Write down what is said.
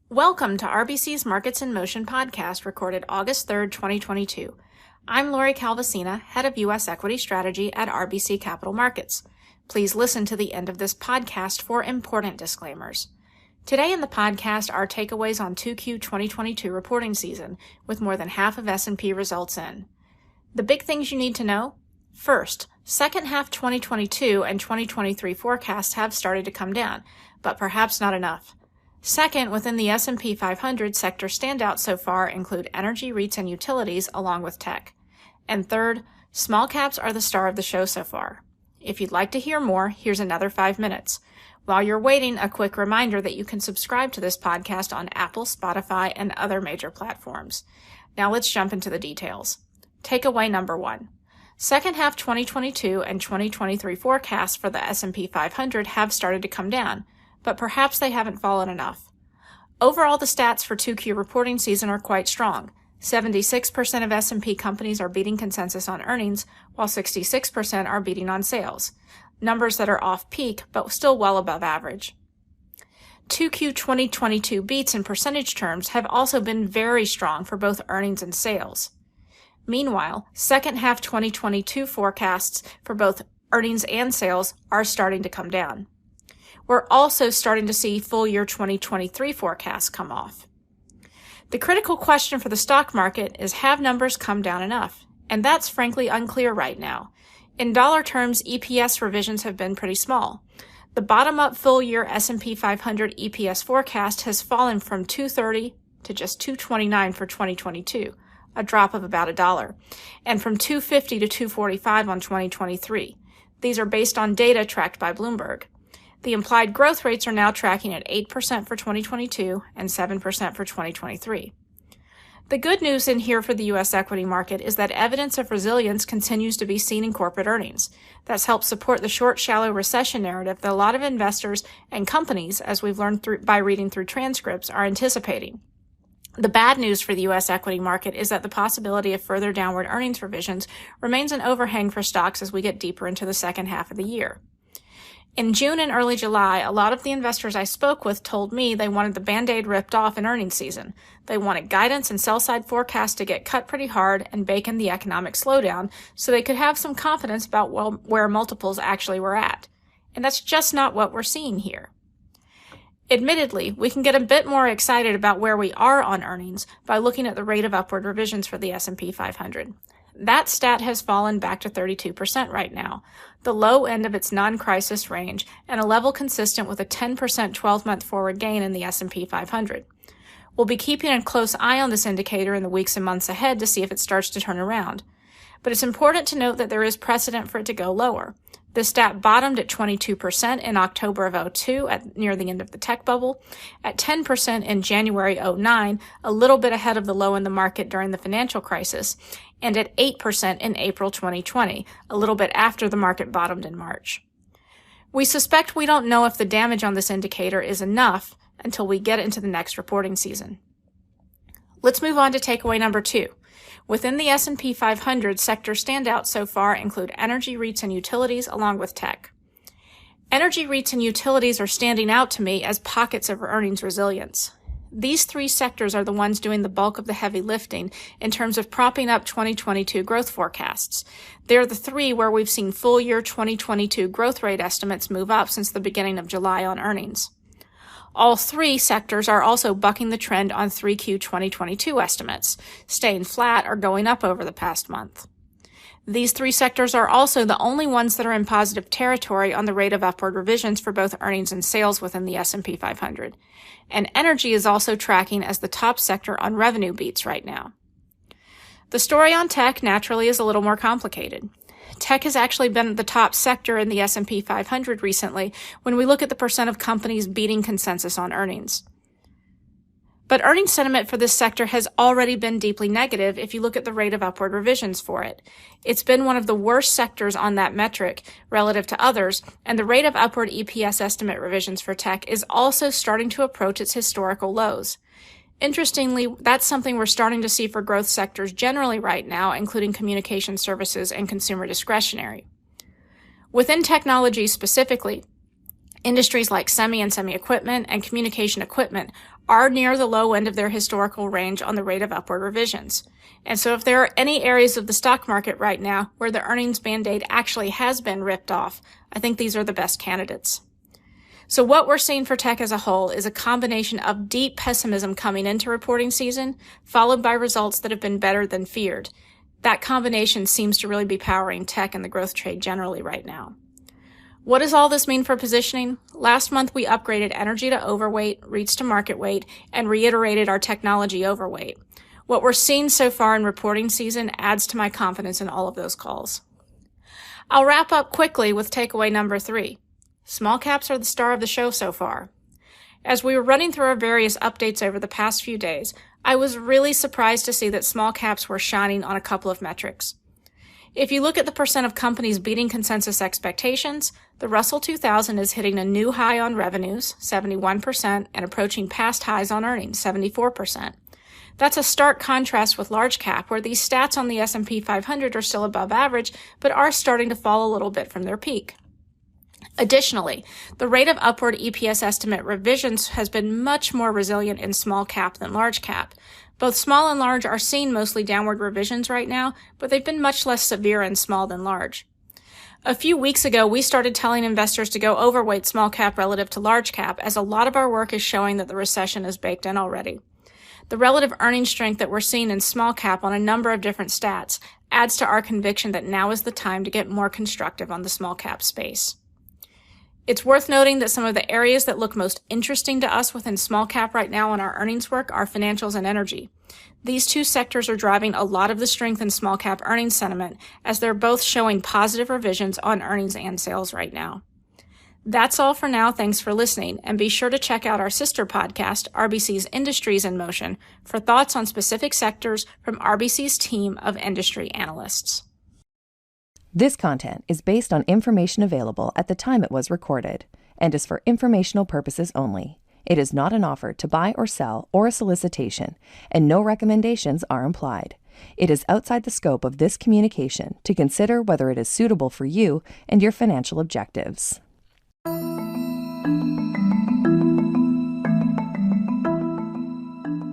Welcome to RBC's Markets in Motion podcast, recorded August 3rd, 2022. I'm Lori Calvasina, Head of U.S. Equity Strategy at RBC Capital Markets. Please listen to the end of this podcast for important disclaimers. Today in the podcast are takeaways on 2Q 2022 reporting season, with more than half of S&P results in. The big things you need to know? First, second half 2022 and 2023 forecasts have started to come down, but perhaps not enough. Second, within the S&P 500, sector standouts so far include energy, REITs, and utilities, along with tech. And third, small caps are the star of the show so far. If you'd like to hear more, here's another 5 minutes. While you're waiting, a quick reminder that you can subscribe to this podcast on Apple, Spotify, and other major platforms. Now let's jump into the details. Takeaway number 1. Second half 2022 and 2023 forecasts for the S&P 500 have started to come down, but perhaps they haven't fallen enough. Overall, the stats for 2Q reporting season are quite strong. 76% of S&P companies are beating consensus on earnings, while 66% are beating on sales. Numbers that are off peak, but still well above average. 2Q 2022 beats in percentage terms have also been very strong for both earnings and sales. Meanwhile, second half 2022 forecasts for both earnings and sales are starting to come down. We're also starting to see full year 2023 forecasts come off. The critical question for the stock market is, have numbers come down enough? And that's frankly unclear right now. In dollar terms, EPS revisions have been pretty small. The bottom-up full year S&P 500 EPS forecast has fallen from $2.30 to just $2.29 for 2022, a drop of about $1, and from $2.50 to $2.45 on 2023. These are based on data tracked by Bloomberg. The implied growth rates are now tracking at 8% for 2022 and 7% for 2023. The good news in here for the U.S. equity market is that evidence of resilience continues to be seen in corporate earnings. That's helped support the short, shallow recession narrative that a lot of investors and companies, as we've learned by reading through transcripts, are anticipating. The bad news for the U.S. equity market is that the possibility of further downward earnings revisions remains an overhang for stocks as we get deeper into the second half of the year. In June and early July, a lot of the investors I spoke with told me they wanted the Band-Aid ripped off in earnings season. They wanted guidance and sell-side forecasts to get cut pretty hard and bake in the economic slowdown so they could have some confidence about where multiples actually were at. And that's just not what we're seeing here. Admittedly, we can get a bit more excited about where we are on earnings by looking at the rate of upward revisions for the S&P 500. That stat has fallen back to 32% right now, the low end of its non-crisis range, and a level consistent with a 10% 12-month forward gain in the S&P 500. We'll be keeping a close eye on this indicator in the weeks and months ahead to see if it starts to turn around. But it's important to note that there is precedent for it to go lower. The stat bottomed at 22% in October of 2002 near the end of the tech bubble, at 10% in January 2009, a little bit ahead of the low in the market during the financial crisis, and at 8% in April 2020, a little bit after the market bottomed in March. We suspect we don't know if the damage on this indicator is enough until we get into the next reporting season. Let's move on to takeaway number 2. Within the S&P 500, sector standouts so far include energy, REITs, and utilities, along with tech. Energy, REITs, and utilities are standing out to me as pockets of earnings resilience. These three sectors are the ones doing the bulk of the heavy lifting in terms of propping up 2022 growth forecasts. They're the three where we've seen full year 2022 growth rate estimates move up since the beginning of July on earnings. All three sectors are also bucking the trend on 3Q 2022 estimates, staying flat or going up over the past month. These three sectors are also the only ones that are in positive territory on the rate of upward revisions for both earnings and sales within the S&P 500. And energy is also tracking as the top sector on revenue beats right now. The story on tech naturally is a little more complicated. Tech has actually been the top sector in the S&P 500 recently when we look at the percent of companies beating consensus on earnings. But earnings sentiment for this sector has already been deeply negative if you look at the rate of upward revisions for it. It's been one of the worst sectors on that metric relative to others, and the rate of upward EPS estimate revisions for tech is also starting to approach its historical lows. Interestingly, that's something we're starting to see for growth sectors generally right now, including communication services and consumer discretionary. Within technology specifically, Industries like semi and semi-equipment and communication equipment are near the low end of their historical range on the rate of upward revisions. And so if there are any areas of the stock market right now where the earnings band-aid actually has been ripped off, I think these are the best candidates. So what we're seeing for tech as a whole is a combination of deep pessimism coming into reporting season, followed by results that have been better than feared. That combination seems to really be powering tech and the growth trade generally right now. What does all this mean for positioning? Last month, we upgraded energy to overweight, REITs to market weight, and reiterated our technology overweight. What we're seeing so far in reporting season adds to my confidence in all of those calls. I'll wrap up quickly with takeaway number 3. Small caps are the star of the show so far. As we were running through our various updates over the past few days, I was really surprised to see that small caps were shining on a couple of metrics. If you look at the percent of companies beating consensus expectations, the Russell 2000 is hitting a new high on revenues, 71%, and approaching past highs on earnings, 74%. That's a stark contrast with large cap, where these stats on the S&P 500 are still above average, but are starting to fall a little bit from their peak. Additionally, the rate of upward EPS estimate revisions has been much more resilient in small cap than large cap. Both small and large are seeing mostly downward revisions right now, but they've been much less severe in small than large. A few weeks ago, we started telling investors to go overweight small cap relative to large cap, as a lot of our work is showing that the recession is baked in already. The relative earnings strength that we're seeing in small cap on a number of different stats adds to our conviction that now is the time to get more constructive on the small cap space. It's worth noting that some of the areas that look most interesting to us within small cap right now in our earnings work are financials and energy. These two sectors are driving a lot of the strength in small cap earnings sentiment, as they're both showing positive revisions on earnings and sales right now. That's all for now. Thanks for listening, and be sure to check out our sister podcast, RBC's Industries in Motion, for thoughts on specific sectors from RBC's team of industry analysts. This content is based on information available at the time it was recorded and is for informational purposes only. It is not an offer to buy or sell or a solicitation, and no recommendations are implied. It is outside the scope of this communication to consider whether it is suitable for you and your financial objectives.